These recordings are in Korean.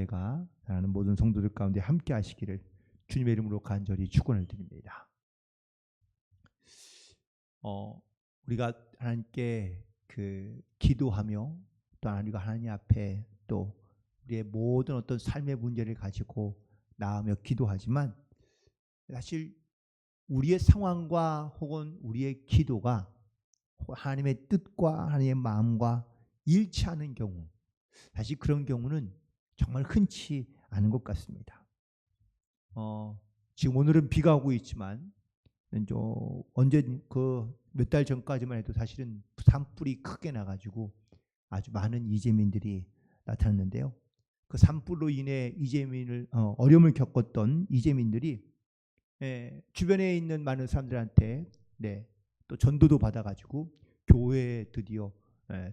은혜가 사랑하는 모든 성도들 가운데 함께 하시기를 주님의 이름으로 간절히 축원을 드립니다. 우리가 하나님께 기도하며 또 우리가 하나님 앞에 또 우리의 모든 어떤 삶의 문제를 가지고 나아가며 기도하지만 사실 우리의 상황과 혹은 우리의 기도가 하나님의 뜻과 하나님의 마음과 일치하는 경우, 사실 그런 경우는 정말 흔치 않은 것 같습니다. 지금 오늘은 비가 오고 있지만 언제 몇 달 전까지만 해도 사실은 산불이 크게 나가지고 아주 많은 이재민들이 나타났는데요. 그 산불로 인해 어려움을 겪었던 이재민들이 주변에 있는 많은 사람들한테 또 전도도 받아가지고 교회에 드디어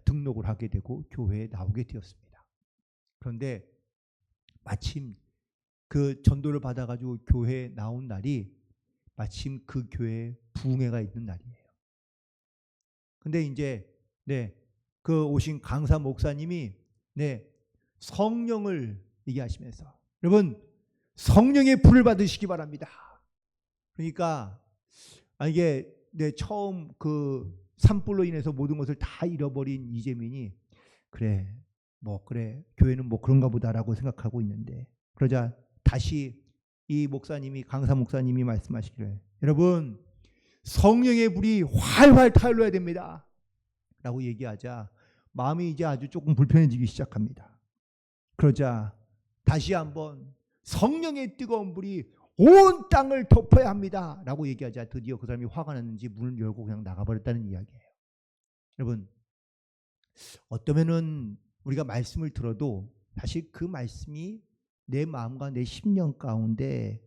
등록을 하게 되고 교회에 나오게 되었습니다. 그런데 마침 그 전도를 받아가지고 교회에 나온 날이 마침 그 교회에 부흥회가 있는 날이에요. 근데 이제 그 오신 강사 목사님이 성령을 얘기하시면서 여러분 성령의 불을 받으시기 바랍니다. 그러니까 이게 처음 그 산불로 인해서 모든 것을 다 잃어버린 이재민이 그래 교회는 뭐 그런가 보다라고 생각하고 있는데, 그러자 다시 이 목사님이 강사 목사님이 말씀하시기를 여러분 성령의 불이 활활 타올라야 됩니다 라고 얘기하자 마음이 이제 아주 조금 불편해지기 시작합니다. 그러자 다시 한번 성령의 뜨거운 불이 온 땅을 덮어야 합니다 라고 얘기하자 드디어 그 사람이 화가 났는지 문을 열고 그냥 나가버렸다는 이야기예요. 여러분 어쩌면은 우리가 말씀을 들어도 사실 그 말씀이 내 마음과 내 심령 가운데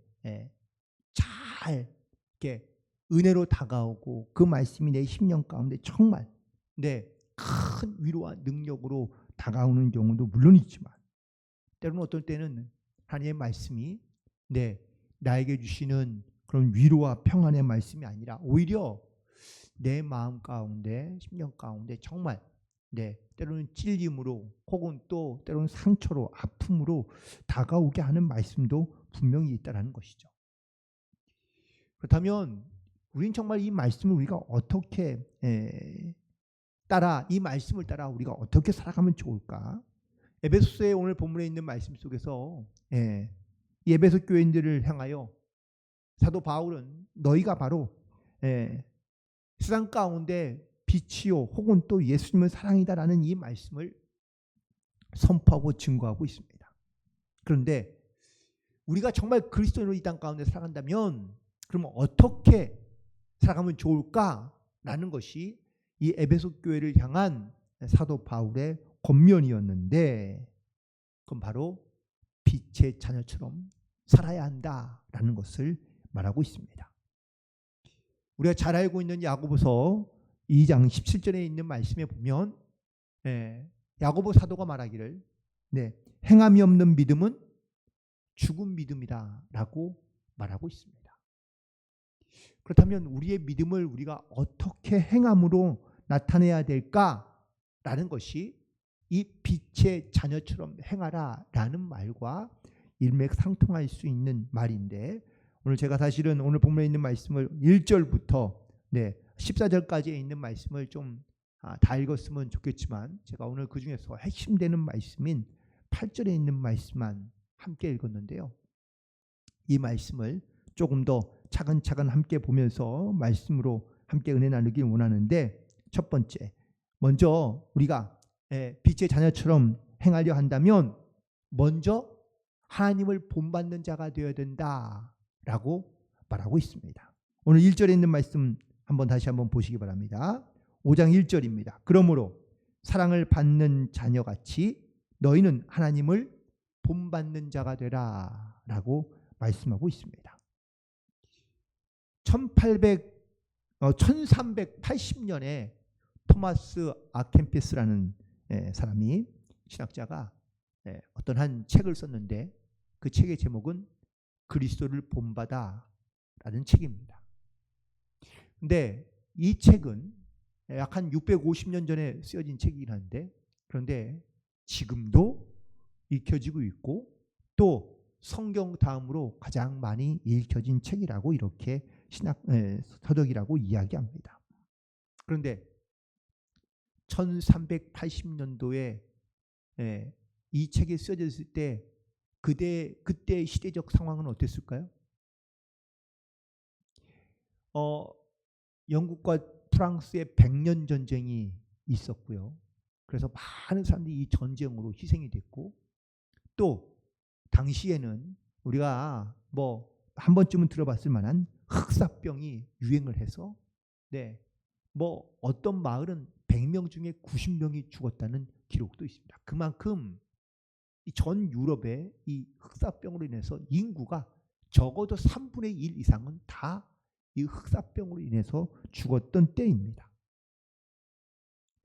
잘 이렇게 은혜로 다가오고 그 말씀이 내 심령 가운데 정말 큰 위로와 능력으로 다가오는 경우도 물론 있지만 때로는 어떨 때는 하나님의 말씀이 나에게 주시는 그런 위로와 평안의 말씀이 아니라 오히려 내 마음 가운데 심령 가운데 정말 때로는 찔림으로 혹은 또 때로는 상처로 아픔으로 다가오게 하는 말씀도 분명히 있다는 것이죠. 그렇다면 우리는 정말 이 말씀을 우리가 어떻게 이 말씀을 따라 우리가 어떻게 살아가면 좋을까? 에베소서의 오늘 본문에 있는 말씀 속에서 이 에베소 교인들을 향하여 사도 바울은 너희가 바로 세상 가운데 빛이요 혹은 또 예수님의 사랑이다라는 이 말씀을 선포하고 증거하고 있습니다. 그런데 우리가 정말 그리스도인으로 이 땅 가운데 살아간다면 그러면 어떻게 살아가면 좋을까라는 것이 이 에베소 교회를 향한 사도 바울의 권면이었는데, 그건 바로 빛의 자녀처럼 살아야 한다라는 것을 말하고 있습니다. 우리가 잘 알고 있는 야고보서 2장 17절에 있는 말씀에 보면 야고보 사도가 말하기를 행함이 없는 믿음은 죽은 믿음이다 라고 말하고 있습니다. 그렇다면 우리의 믿음을 우리가 어떻게 행함으로 나타내야 될까라는 것이 이 빛의 자녀처럼 행하라 라는 말과 일맥상통할 수 있는 말인데, 오늘 제가 사실은 오늘 본문에 있는 말씀을 1절부터 14절까지에 있는 말씀을 좀 다 읽었으면 좋겠지만 제가 오늘 그 중에서 핵심되는 말씀인 8절에 있는 말씀만 함께 읽었는데요. 이 말씀을 조금 더 차근차근 함께 보면서 말씀으로 함께 은혜 나누길 원하는데, 첫 번째 먼저 우리가 빛의 자녀처럼 행하려 한다면 먼저 하나님을 본받는 자가 되어야 된다라고 말하고 있습니다. 오늘 1절에 있는 말씀 다시 한번 보시기 바랍니다. 5장 1절입니다. 그러므로 사랑을 받는 자녀같이 너희는 하나님을 본받는 자가 되라 라고 말씀하고 있습니다. 1380년에 토마스 아켄피스라는 사람이 신학자가 어떤 한 책을 썼는데 그 책의 제목은 그리스도를 본받아 라는 책입니다. 근데 이 책은 약 한 650년 전에 쓰여진 책이긴 한데, 그런데 지금도 읽혀지고 있고 또 성경 다음으로 가장 많이 읽혀진 책이라고 이렇게 서적이라고 이야기합니다. 그런데 1380년도에 이 책이 쓰여졌을 때 그때 시대적 상황은 어땠을까요? 영국과 프랑스의 100년 전쟁이 있었고요. 그래서 많은 사람들이 이 전쟁으로 희생이 됐고 또 당시에는 우리가 뭐 한 번쯤은 들어봤을 만한 흑사병이 유행을 해서 뭐 어떤 마을은 100명 중에 90명이 죽었다는 기록도 있습니다. 그만큼 전 유럽의 이 흑사병으로 인해서 인구가 적어도 3분의 1 이상은 다 이 흑사병으로 인해서 죽었던 때입니다.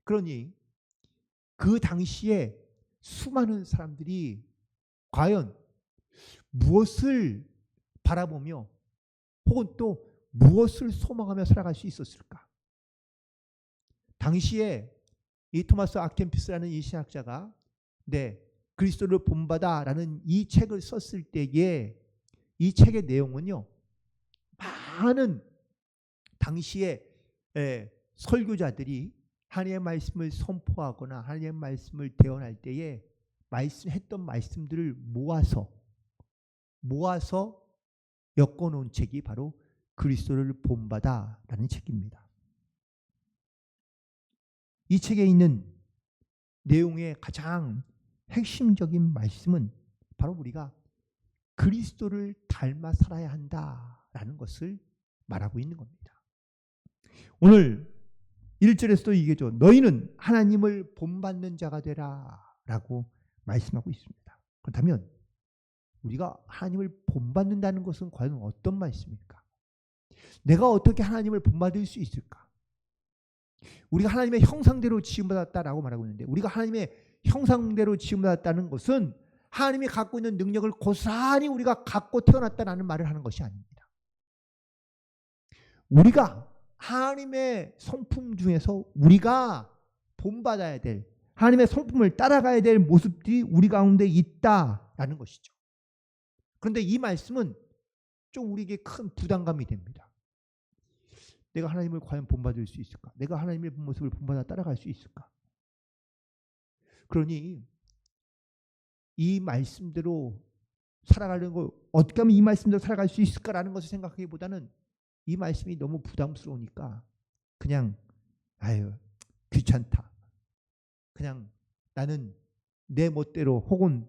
그러니 그 당시에 수많은 사람들이 과연 무엇을 바라보며 혹은 또 무엇을 소망하며 살아갈 수 있었을까? 당시에 이 토마스 아켄피스라는 이 신학자가 그리스도를 본받아라는 이 책을 썼을 때에 이 책의 내용은요, 많은 당시에 설교자들이 하나님의 말씀을 선포하거나 하나님의 말씀을 대언할 때에 했던 말씀들을 모아서 엮어놓은 책이 바로 그리스도를 본받아라는 책입니다. 이 책에 있는 내용의 가장 핵심적인 말씀은 바로 우리가 그리스도를 닮아 살아야 한다라는 것을 말하고 있는 겁니다. 오늘 1절에서도 얘기죠. 너희는 하나님을 본받는 자가 되라 라고 말씀하고 있습니다. 그렇다면 우리가 하나님을 본받는다는 것은 과연 어떤 말씀일까? 내가 어떻게 하나님을 본받을 수 있을까? 우리가 하나님의 형상대로 지음받았다라고 말하고 있는데 우리가 하나님의 형상대로 지음받았다는 것은 하나님이 갖고 있는 능력을 고스란히 우리가 갖고 태어났다라는 말을 하는 것이 아닙니다. 우리가 하나님의 성품 중에서 우리가 본받아야 될 하나님의 성품을 따라가야 될 모습들이 우리 가운데 있다라는 것이죠. 그런데 이 말씀은 좀 우리에게 큰 부담감이 됩니다. 내가 하나님을 과연 본받을 수 있을까? 내가 하나님의 모습을 본받아 따라갈 수 있을까? 그러니 이 말씀대로 살아가는 거 어떻게 하면 이 말씀대로 살아갈 수 있을까라는 것을 생각하기보다는 이 말씀이 너무 부담스러우니까 그냥 귀찮다. 그냥 나는 내 멋대로 혹은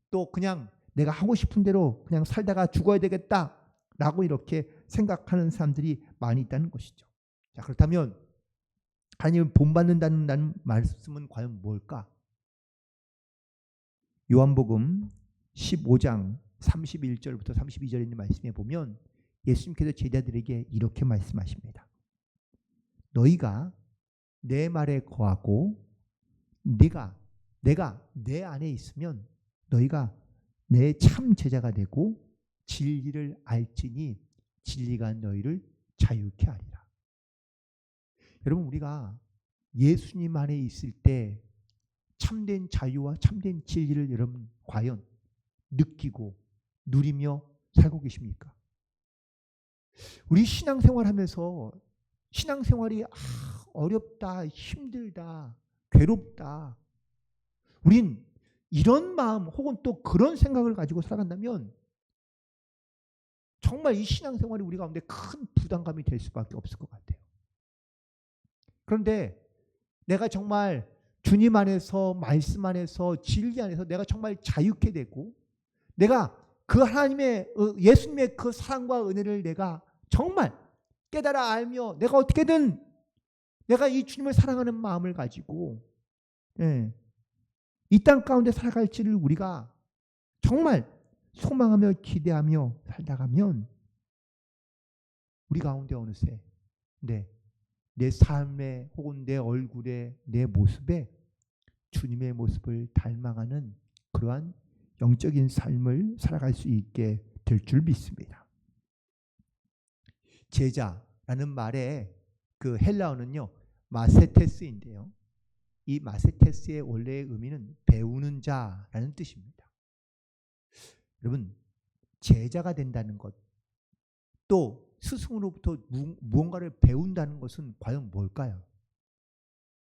또 그냥 내가 하고 싶은 대로 그냥 살다가 죽어야 되겠다라고 이렇게 생각하는 사람들이 많이 있다는 것이죠. 자, 그렇다면 하나님을 본받는다는 말씀은 과연 뭘까? 요한복음 15장 31절부터 32절에 있는 말씀에 보면 예수님께서 제자들에게 이렇게 말씀하십니다. 너희가 내 말에 거하고 내가 내 안에 있으면 너희가 내 참 제자가 되고 진리를 알지니 진리가 너희를 자유케 하리라. 여러분 우리가 예수님 안에 있을 때 참된 자유와 참된 진리를 여러분 과연 느끼고 누리며 살고 계십니까? 우리 신앙생활하면서 신앙생활이 어렵다, 힘들다, 괴롭다. 우린 이런 마음 혹은 또 그런 생각을 가지고 살아간다면 정말 이 신앙생활이 우리 가운데 큰 부담감이 될 수밖에 없을 것 같아요. 그런데 내가 정말 주님 안에서 말씀 안에서 진리 안에서 내가 정말 자유케 되고 내가 그 하나님의 예수님의 그 사랑과 은혜를 내가 정말 깨달아 알며 내가 어떻게든 내가 이 주님을 사랑하는 마음을 가지고 이 땅 가운데 살아갈지를 우리가 정말 소망하며 기대하며 살다가면 우리 가운데 어느새 내 삶에 혹은 내 얼굴에 내 모습에 주님의 모습을 닮아가는 그러한 영적인 삶을 살아갈 수 있게 될 줄 믿습니다. 제자라는 말의 그 헬라어는요 마세테스인데요. 이 마세테스의 원래의 의미는 배우는 자라는 뜻입니다. 여러분, 제자가 된다는 것, 또 스승으로부터 무언가를 배운다는 것은 과연 뭘까요?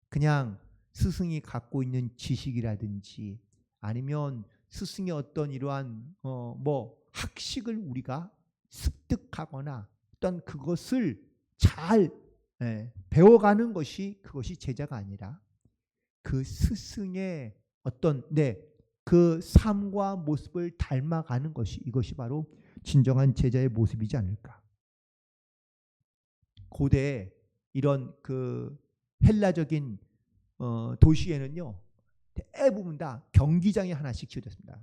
그냥 스승이 갖고 있는 지식이라든지 아니면 스승의 어떤 이러한 학식을 우리가 습득하거나 또한 그것을 잘 배워가는 것이 그것이 제자가 아니라 그 스승의 어떤 그 삶과 모습을 닮아가는 것이 이것이 바로 진정한 제자의 모습이지 않을까. 고대 이런 그 헬라적인 도시에는요 대부분 다 경기장이 하나씩 지어졌습니다.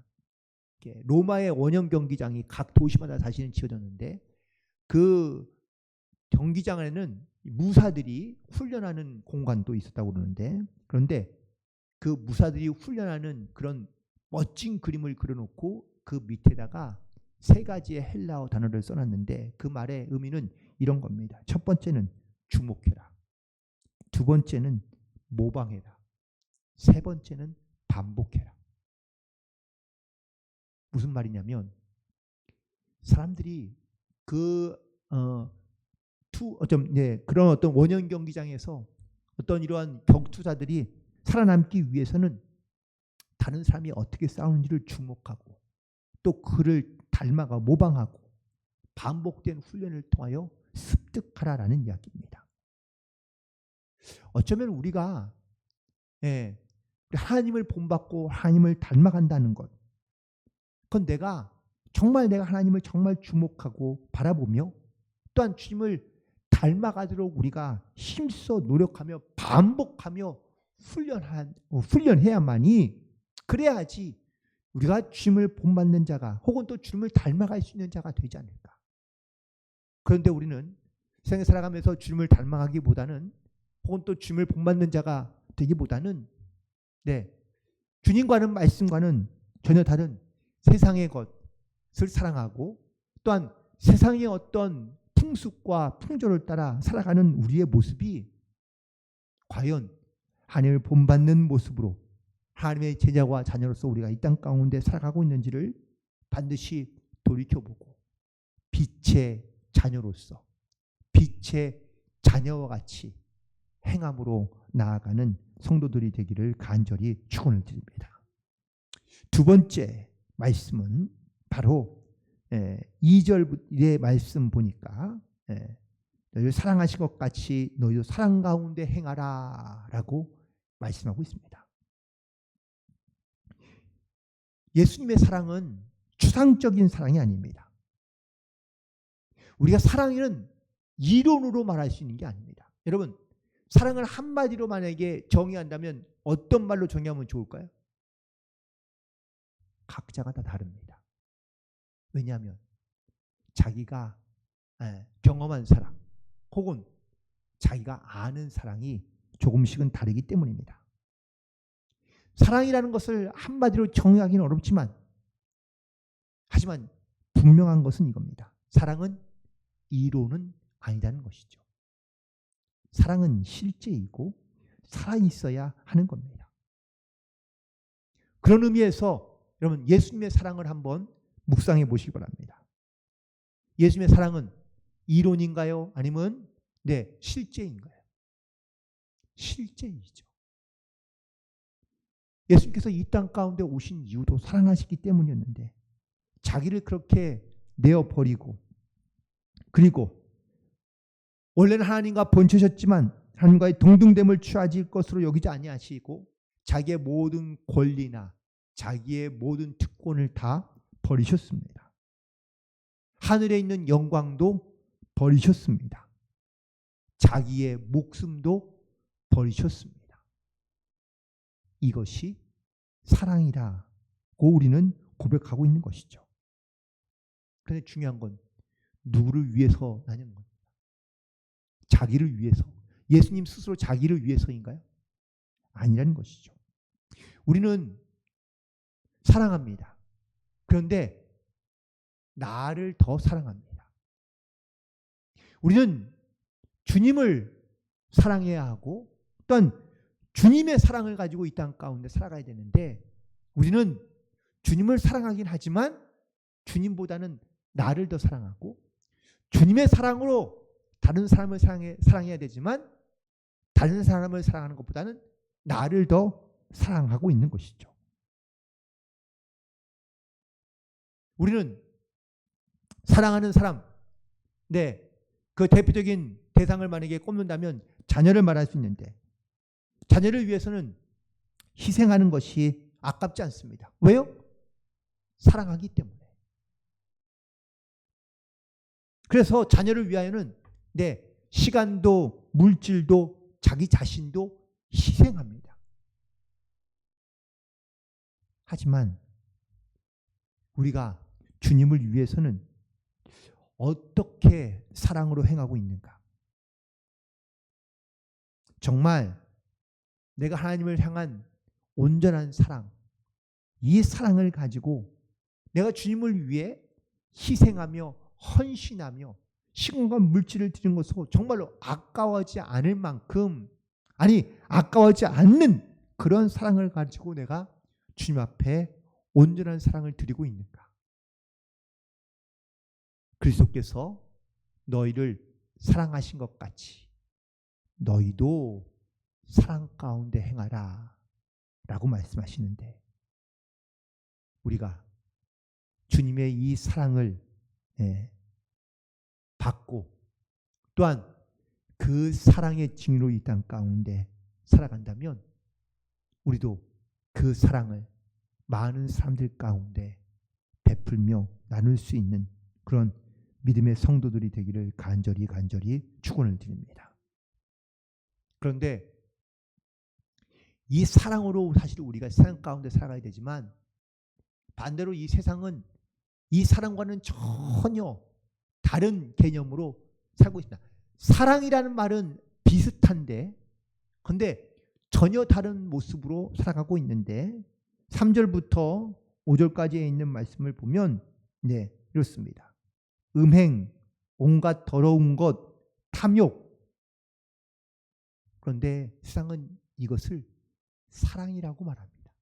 로마의 원형 경기장이 각 도시마다 사실은 지어졌는데 그 경기장 안에는 무사들이 훈련하는 공간도 있었다고 그러는데, 그런데 그 무사들이 훈련하는 그런 멋진 그림을 그려놓고 그 밑에다가 3가지의 헬라어 단어를 써놨는데 그 말의 의미는 이런 겁니다. 첫 번째는 주목해라. 두 번째는 모방해라. 세 번째는 반복해라. 무슨 말이냐면 사람들이 그런 어떤 원형 경기장에서 어떤 이러한 격투자들이 살아남기 위해서는 다른 사람이 어떻게 싸우는지를 주목하고 또 그를 닮아가 모방하고 반복된 훈련을 통하여 습득하라라는 이야기입니다. 어쩌면 우리가 하나님을 본받고 하나님을 닮아간다는 것, 그건 내가 하나님을 정말 주목하고 바라보며 또한 주님을 닮아가도록 우리가 힘써 노력하며 반복하며 훈련해야만이, 그래야지 우리가 주님을 본받는 자가 혹은 또 주님을 닮아갈 수 있는 자가 되지 않을까. 그런데 우리는 세상에 살아가면서 주님을 닮아가기보다는 혹은 또 주님을 본받는 자가 되기보다는 주님과는 말씀과는 전혀 다른 세상의 것을 사랑하고 또한 세상의 어떤 풍습과 풍조를 따라 살아가는 우리의 모습이 과연 하나님을 본받는 모습으로 하나님의 제자와 자녀로서 우리가 이 땅 가운데 살아가고 있는지를 반드시 돌이켜보고 빛의 자녀로서 빛의 자녀와 같이 행함으로 나아가는 성도들이 되기를 간절히 축원을 드립니다. 두 번째 말씀은 바로 2절의 말씀 보니까 너희를 사랑하신 것 같이 너희도 사랑 가운데 행하라 라고 말씀하고 있습니다. 예수님의 사랑은 추상적인 사랑이 아닙니다. 우리가 사랑은 이론으로 말할 수 있는 게 아닙니다. 여러분, 사랑을 한마디로 만약에 정의한다면 어떤 말로 정의하면 좋을까요? 각자가 다 다릅니다. 왜냐하면 자기가 경험한 사랑 혹은 자기가 아는 사랑이 조금씩은 다르기 때문입니다. 사랑이라는 것을 한마디로 정의하기는 어렵지만 하지만 분명한 것은 이겁니다. 사랑은 이론은 아니라는 것이죠. 사랑은 실제이고 살아있어야 하는 겁니다. 그런 의미에서 여러분 예수님의 사랑을 한번 묵상해 보시기 바랍니다. 예수님의 사랑은 이론인가요? 아니면 실제인가요? 실제이죠. 예수님께서 이 땅 가운데 오신 이유도 사랑하시기 때문이었는데 자기를 그렇게 내어버리고 그리고 원래는 하나님과 번처셨지만 하나님과의 동등됨을 취하실 것으로 여기지 아니하시고 자기의 모든 권리나 자기의 모든 특권을 다 버리셨습니다. 하늘에 있는 영광도 버리셨습니다. 자기의 목숨도 버리셨습니다. 이것이 사랑이라고 우리는 고백하고 있는 것이죠. 그런데 중요한 건 누구를 위해서라는 겁니다. 자기를 위해서. 예수님 스스로 자기를 위해서인가요? 아니라는 것이죠. 우리는 사랑합니다. 그런데 나를 더 사랑합니다. 우리는 주님을 사랑해야 하고 또한 주님의 사랑을 가지고 이 땅 가운데 살아가야 되는데 우리는 주님을 사랑하긴 하지만 주님보다는 나를 더 사랑하고 주님의 사랑으로 다른 사람을 사랑해야 되지만 다른 사람을 사랑하는 것보다는 나를 더 사랑하고 있는 것이죠. 우리는 사랑하는 사람, 그 대표적인 대상을 만약에 꼽는다면 자녀를 말할 수 있는데 자녀를 위해서는 희생하는 것이 아깝지 않습니다. 왜요? 사랑하기 때문에. 그래서 자녀를 위하여는 시간도 물질도 자기 자신도 희생합니다. 하지만 우리가 주님을 위해서는 어떻게 사랑으로 행하고 있는가? 정말 내가 하나님을 향한 온전한 사랑, 이 사랑을 가지고 내가 주님을 위해 희생하며 헌신하며 시간과 물질을 드리는 것으로 정말로 아까워하지 않을 만큼, 아까워하지 않는 그런 사랑을 가지고 내가 주님 앞에 온전한 사랑을 드리고 있는가? 그리스도께서 너희를 사랑하신 것 같이 너희도 사랑 가운데 행하라 라고 말씀하시는데, 우리가 주님의 이 사랑을 받고 또한 그 사랑의 증인으로 이 땅 가운데 살아간다면 우리도 그 사랑을 많은 사람들 가운데 베풀며 나눌 수 있는 그런 믿음의 성도들이 되기를 간절히 축원을 드립니다. 그런데 이 사랑으로 사실 우리가 세상 가운데 살아가야 되지만 반대로 이 세상은 이 사랑과는 전혀 다른 개념으로 살고 있습니다. 사랑이라는 말은 비슷한데 근데 전혀 다른 모습으로 살아가고 있는데 3절부터 5절까지에 있는 말씀을 보면 이렇습니다. 음행, 온갖 더러운 것, 탐욕. 그런데 세상은 이것을 사랑이라고 말합니다.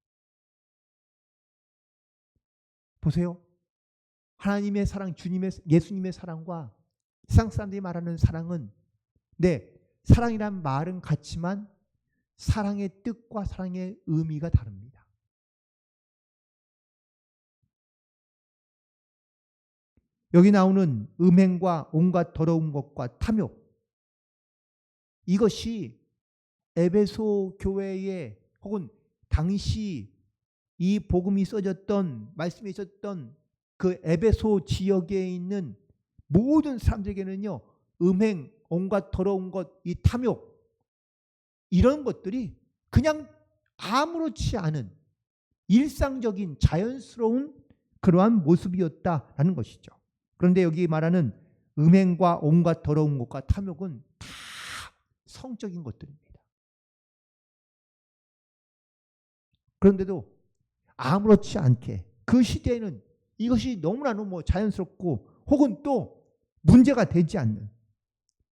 보세요. 하나님의 사랑, 예수님의 사랑과 세상 사람들이 말하는 사랑은 사랑이란 말은 같지만 사랑의 뜻과 사랑의 의미가 다릅니다. 여기 나오는 음행과 온갖 더러운 것과 탐욕, 이것이 에베소 교회에 혹은 당시 이 복음이 써졌던 말씀이 있었던 그 에베소 지역에 있는 모든 사람들에게는요, 음행, 온갖 더러운 것, 이 탐욕, 이런 것들이 그냥 아무렇지 않은 일상적인 자연스러운 그러한 모습이었다라는 것이죠. 그런데 여기 말하는 음행과 온갖 더러운 것과 탐욕은 다 성적인 것들입니다. 그런데도 아무렇지 않게 그 시대에는 이것이 너무나 자연스럽고 혹은 또 문제가 되지 않는,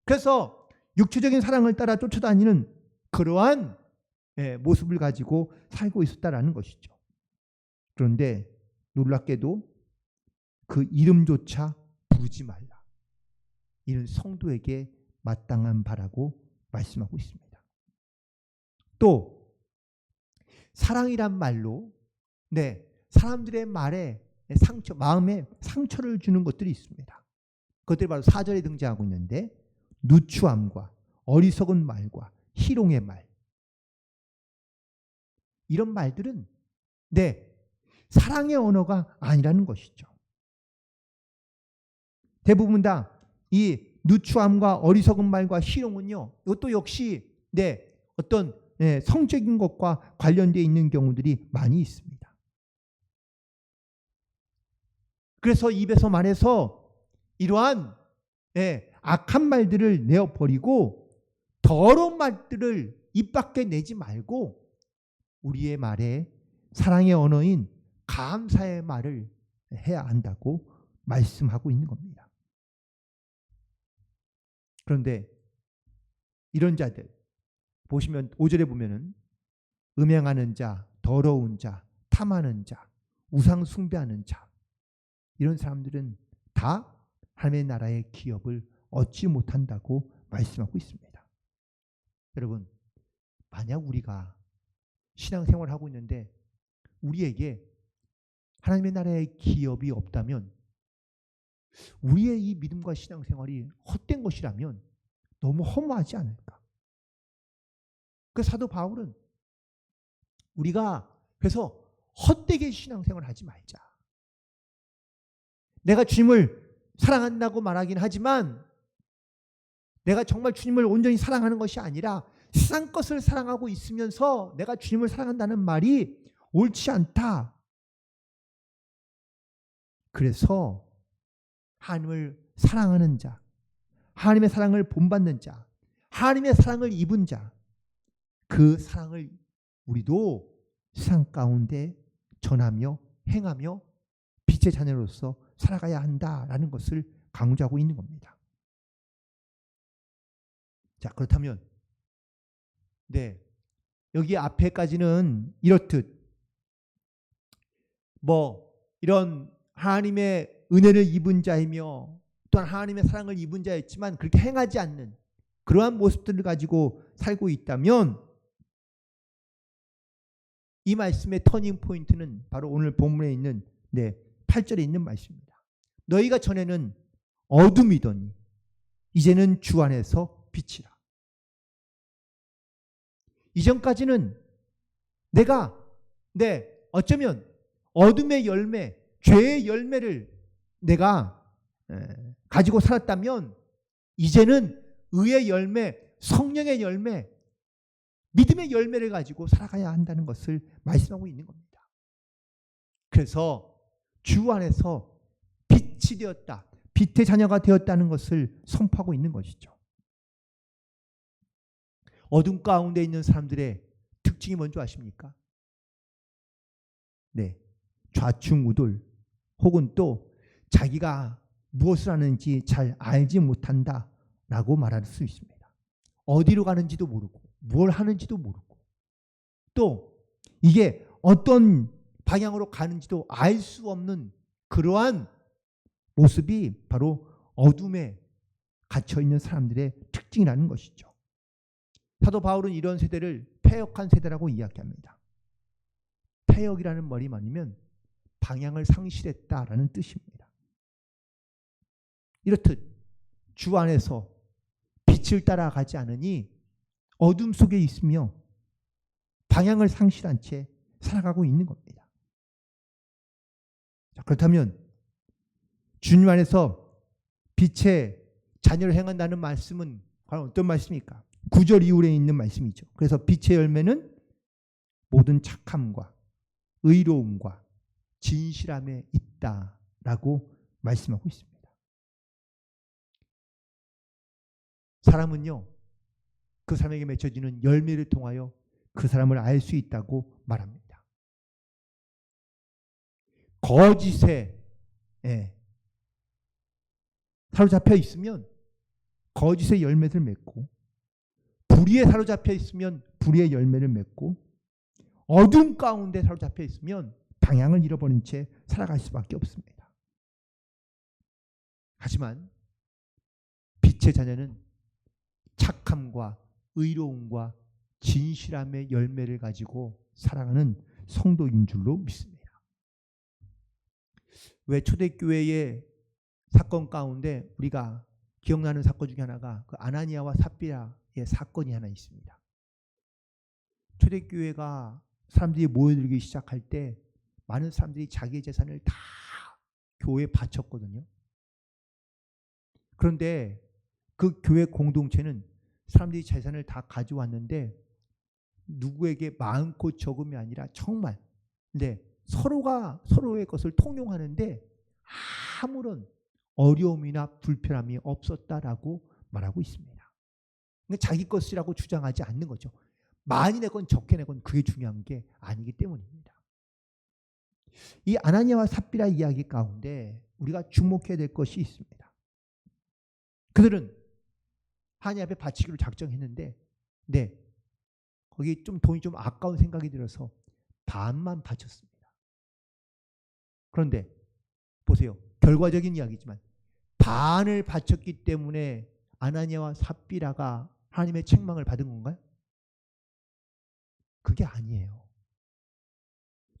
그래서 육체적인 사랑을 따라 쫓아다니는 그러한 모습을 가지고 살고 있었다라는 것이죠. 그런데 놀랍게도 그 이름조차 부르지 말라. 이는 성도에게 마땅한 바라고 말씀하고 있습니다. 또 사랑이란 말로 사람들의 말에 마음에 상처를 주는 것들이 있습니다. 그것들이 바로 4절에 등장하고 있는데 누추함과 어리석은 말과 희롱의 말, 이런 말들은 사랑의 언어가 아니라는 것이죠. 대부분 다 이 누추함과 어리석은 말과 희롱은요, 이것도 역시 어떤 성적인 것과 관련되어 있는 경우들이 많이 있습니다. 그래서 입에서 말해서 이러한 악한 말들을 내어버리고 더러운 말들을 입 밖에 내지 말고 우리의 말에 사랑의 언어인 감사의 말을 해야 한다고 말씀하고 있는 겁니다. 그런데 이런 자들 보시면 5절에 보면은 음행하는 자, 더러운 자, 탐하는 자, 우상 숭배하는 자, 이런 사람들은 다 하나님의 나라의 기업을 얻지 못한다고 말씀하고 있습니다. 여러분, 만약 우리가 신앙생활을 하고 있는데 우리에게 하나님의 나라의 기업이 없다면, 우리의 이 믿음과 신앙생활이 헛된 것이라면 너무 허무하지 않을까? 그 사도 바울은 우리가 그래서 헛되게 신앙생활을 하지 말자. 내가 주님을 사랑한다고 말하긴 하지만 내가 정말 주님을 온전히 사랑하는 것이 아니라 세상 것을 사랑하고 있으면서 내가 주님을 사랑한다는 말이 옳지 않다. 그래서 하나님을 사랑하는 자, 하나님의 사랑을 본받는 자, 하나님의 사랑을 입은 자, 그 사랑을 우리도 세상 가운데 전하며 행하며 빛의 자녀로서 살아가야 한다라는 것을 강조하고 있는 겁니다. 자, 그렇다면 여기 앞에까지는 이렇듯 이런 하나님의 은혜를 입은 자이며 또한 하나님의 사랑을 입은 자였지만 그렇게 행하지 않는 그러한 모습들을 가지고 살고 있다면, 이 말씀의 터닝 포인트는 바로 오늘 본문에 있는 8절에 있는 말씀입니다. 너희가 전에는 어둠이더니 이제는 주 안에서 빛이라. 이전까지는 내가 어쩌면 어둠의 열매, 죄의 열매를 내가 가지고 살았다면 이제는 의의 열매, 성령의 열매, 믿음의 열매를 가지고 살아가야 한다는 것을 말씀하고 있는 겁니다. 그래서 주 안에서 빛이 되었다, 빛의 자녀가 되었다는 것을 선포하고 있는 것이죠. 어둠 가운데 있는 사람들의 특징이 뭔지 아십니까? 좌충우돌, 혹은 또 자기가 무엇을 하는지 잘 알지 못한다라고 말할 수 있습니다. 어디로 가는지도 모르고 뭘 하는지도 모르고 또 이게 어떤 방향으로 가는지도 알 수 없는 그러한 모습이 바로 어둠에 갇혀있는 사람들의 특징이라는 것이죠. 사도 바울은 이런 세대를 패역한 세대라고 이야기합니다. 패역이라는 말이 많으면 방향을 상실했다라는 뜻입니다. 이렇듯 주 안에서 빛을 따라가지 않으니 어둠 속에 있으며 방향을 상실한 채 살아가고 있는 겁니다. 자, 그렇다면 주님 안에서 빛의 자녀를 행한다는 말씀은 과연 어떤 말씀입니까? 9절 이후에 있는 말씀이죠. 그래서 빛의 열매는 모든 착함과 의로움과 진실함에 있다라고 말씀하고 있습니다. 사람은요, 그 사람에게 맺혀지는 열매를 통하여 그 사람을 알 수 있다고 말합니다. 거짓에 사로잡혀 있으면 거짓의 열매를 맺고, 불의에 사로잡혀 있으면 불의의 열매를 맺고, 어둠 가운데 사로잡혀 있으면 방향을 잃어버린 채 살아갈 수밖에 없습니다. 하지만 빛의 자녀는 착함과 의로움과 진실함의 열매를 가지고 살아가는 성도인 줄로 믿습니다. 왜 초대교회의 사건 가운데 우리가 기억나는 사건 중에 하나가 그 아나니아와 삽비라의 사건이 하나 있습니다. 초대교회가 사람들이 모여들기 시작할 때 많은 사람들이 자기의 재산을 다 교회에 바쳤거든요. 그런데 그 교회 공동체는 사람들이 재산을 다 가져왔는데 누구에게 많고 적음이 아니라 정말 서로가 서로의 것을 통용하는데 아무런 어려움이나 불편함이 없었다라고 말하고 있습니다. 자기 것이라고 주장하지 않는 거죠. 많이 내건 적게 내건 그게 중요한 게 아니기 때문입니다. 이 아나니아와 삽비라 이야기 가운데 우리가 주목해야 될 것이 있습니다. 그들은 하나님 앞에 바치기로 작정했는데 거기 좀 돈이 좀 아까운 생각이 들어서 반만 바쳤습니다. 그런데 보세요. 결과적인 이야기지만 반을 바쳤기 때문에 아나니아와 삽비라가 하나님의 책망을 받은 건가요? 그게 아니에요.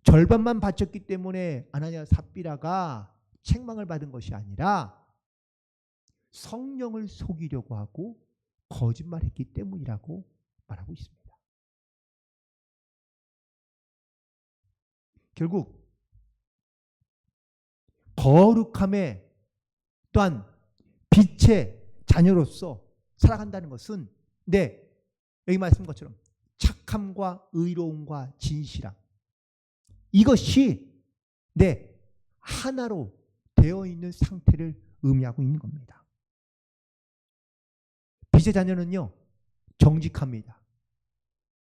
절반만 바쳤기 때문에 아나니아와 삽비라가 책망을 받은 것이 아니라 성령을 속이려고 하고 거짓말했기 때문이라고 말하고 있습니다. 결국 거룩함에 또한 빛의 자녀로서 살아간다는 것은 여기 말씀한 것처럼 착함과 의로움과 진실함, 이것이 하나로 되어 있는 상태를 의미하고 있는 겁니다. 빛의 자녀는요, 정직합니다.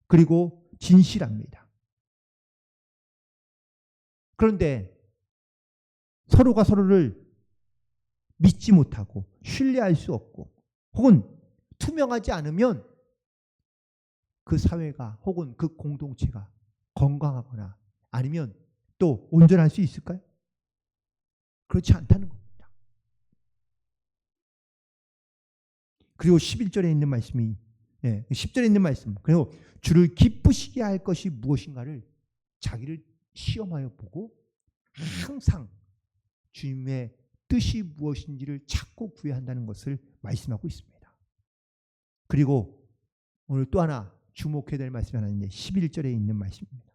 그리고 진실합니다. 그런데 서로가 서로를 믿지 못하고 신뢰할 수 없고 혹은 투명하지 않으면 그 사회가 혹은 그 공동체가 건강하거나 아니면 또 온전할 수 있을까요? 그렇지 않다는 겁니다. 그리고 11절에 있는 말씀이 10절에 있는 말씀, 그리고 주를 기쁘시게 할 것이 무엇인가를 자기를 시험하여 보고 항상 주님의 뜻이 무엇인지를 찾고 구해야 한다는 것을 말씀하고 있습니다. 그리고 오늘 또 하나 주목해야 될 말씀이 하나 있는데 11절에 있는 말씀입니다.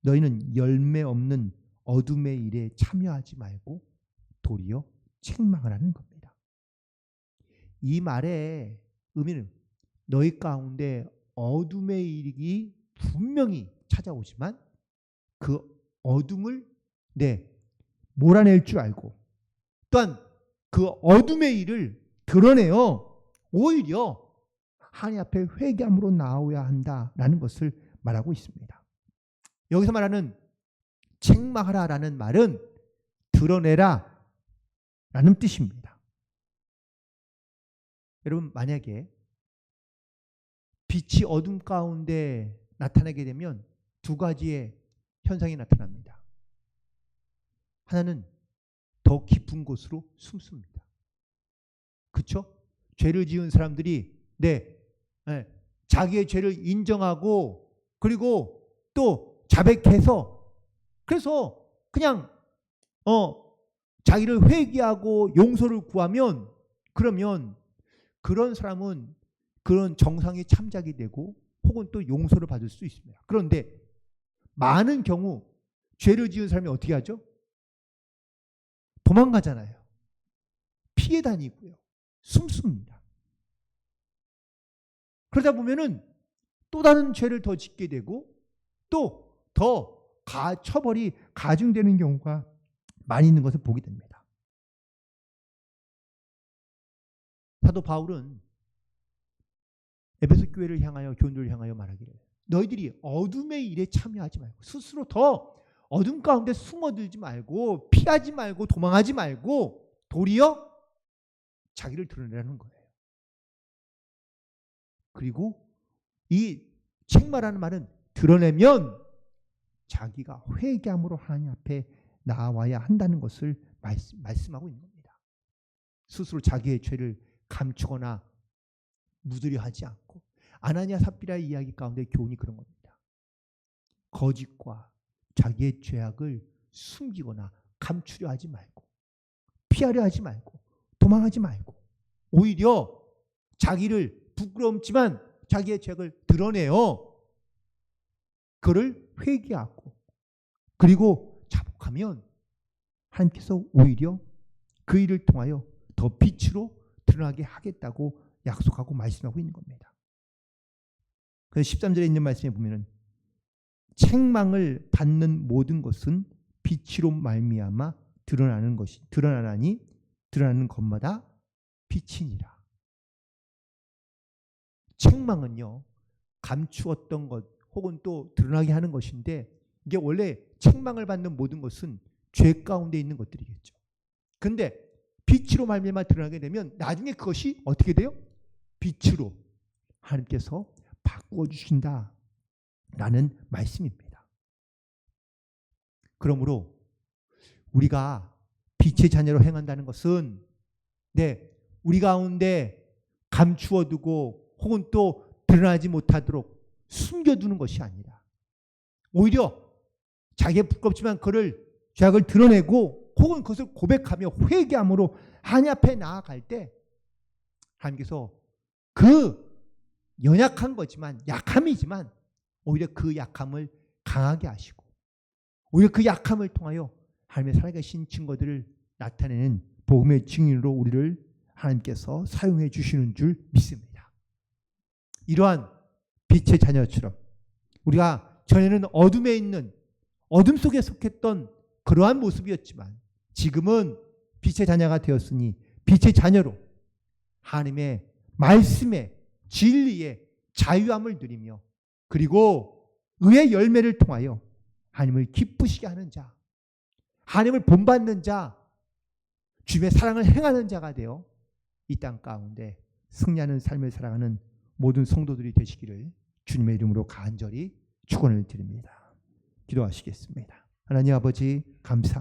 너희는 열매 없는 어둠의 일에 참여하지 말고 도리어 책망을 하는 겁니다. 이 말의 의미는 너희 가운데 어둠의 일이 분명히 찾아오지만 그 어둠을 몰아낼 줄 알고 또한 그 어둠의 일을 드러내어 오히려 하나님 앞에 회개함으로 나오야 한다라는 것을 말하고 있습니다. 여기서 말하는 책망하라라는 말은 드러내라 라는 뜻입니다. 여러분, 만약에 빛이 어둠 가운데 나타나게 되면 두 가지의 현상이 나타납니다. 하나는 더 깊은 곳으로 숨습니다. 그렇죠? 죄를 지은 사람들이 자기의 죄를 인정하고 그리고 또 자백해서 그래서 그냥 자기를 회개하고 용서를 구하면 그러면 그런 사람은 그런 정상의 참작이 되고 혹은 또 용서를 받을 수 있습니다. 그런데 많은 경우 죄를 지은 사람이 어떻게 하죠? 도망가잖아요. 피해 다니고요. 숨습니다. 그러다 보면은 또 다른 죄를 더 짓게 되고 또 더 처벌이 가중되는 경우가 많이 있는 것을 보게 됩니다. 사도 바울은 에베소 교회를 향하여 교인들을 향하여 말하기를 너희들이 어둠의 일에 참여하지 말고 스스로 더 어둠 가운데 숨어들지 말고 피하지 말고 도망하지 말고 도리어 자기를 드러내라는 거예요. 그리고 이 책망하라는 말은 드러내면 자기가 회개함으로 하나님 앞에 나와야 한다는 것을 말씀하고 있는 겁니다. 스스로 자기의 죄를 감추거나 묻으려 하지 않고 아나니아 삽비라의 이야기 가운데 교훈이 그런 겁니다. 거짓과 자기의 죄악을 숨기거나 감추려 하지 말고 피하려 하지 말고 도망하지 말고 오히려 자기를 부끄럽지만 자기의 죄악을 드러내어 그를 회개하고 그리고 자복하면 하나님께서 오히려 그 일을 통하여 더 빛으로 드러나게 하겠다고 약속하고 말씀하고 있는 겁니다. 그래서 13절에 있는 말씀에 보면은 책망을 받는 모든 것은 빛으로 말미암아 드러나니 드러나는 것마다 빛이니라. 책망은요, 감추었던 것 혹은 또 드러나게 하는 것인데 이게 원래 책망을 받는 모든 것은 죄 가운데 있는 것들이겠죠. 그런데 빛으로 말미암아 드러나게 되면 나중에 그것이 어떻게 돼요? 빛으로 하나님께서 바꾸어 주신다라는 말씀입니다. 그러므로 우리가 빛의 자녀로 행한다는 것은 우리 가운데 감추어두고 혹은 또 드러나지 못하도록 숨겨두는 것이 아니라 오히려 자기의 부끄럽지만 그를 죄악을 드러내고 혹은 그것을 고백하며 회개함으로 하나님 앞에 나아갈 때 하나님께서 그 연약한 거지만 약함이지만 오히려 그 약함을 강하게 하시고 오히려 그 약함을 통하여 하나님의 살아계신 증거들을 나타내는 복음의 증인으로 우리를 하나님께서 사용해 주시는 줄 믿습니다. 이러한 빛의 자녀처럼 우리가 전에는 어둠에 있는 어둠 속에 속했던 그러한 모습이었지만 지금은 빛의 자녀가 되었으니 빛의 자녀로 하나님의 말씀에 진리의 자유함을 누리며 그리고 의의 열매를 통하여 하나님을 기쁘시게 하는 자, 하나님을 본받는 자, 주님의 사랑을 행하는 자가 되어 이 땅 가운데 승리하는 삶을 살아가는 모든 성도들이 되시기를 주님의 이름으로 간절히 축원을 드립니다. 기도하시겠습니다. 하나님 아버지 감사합니다.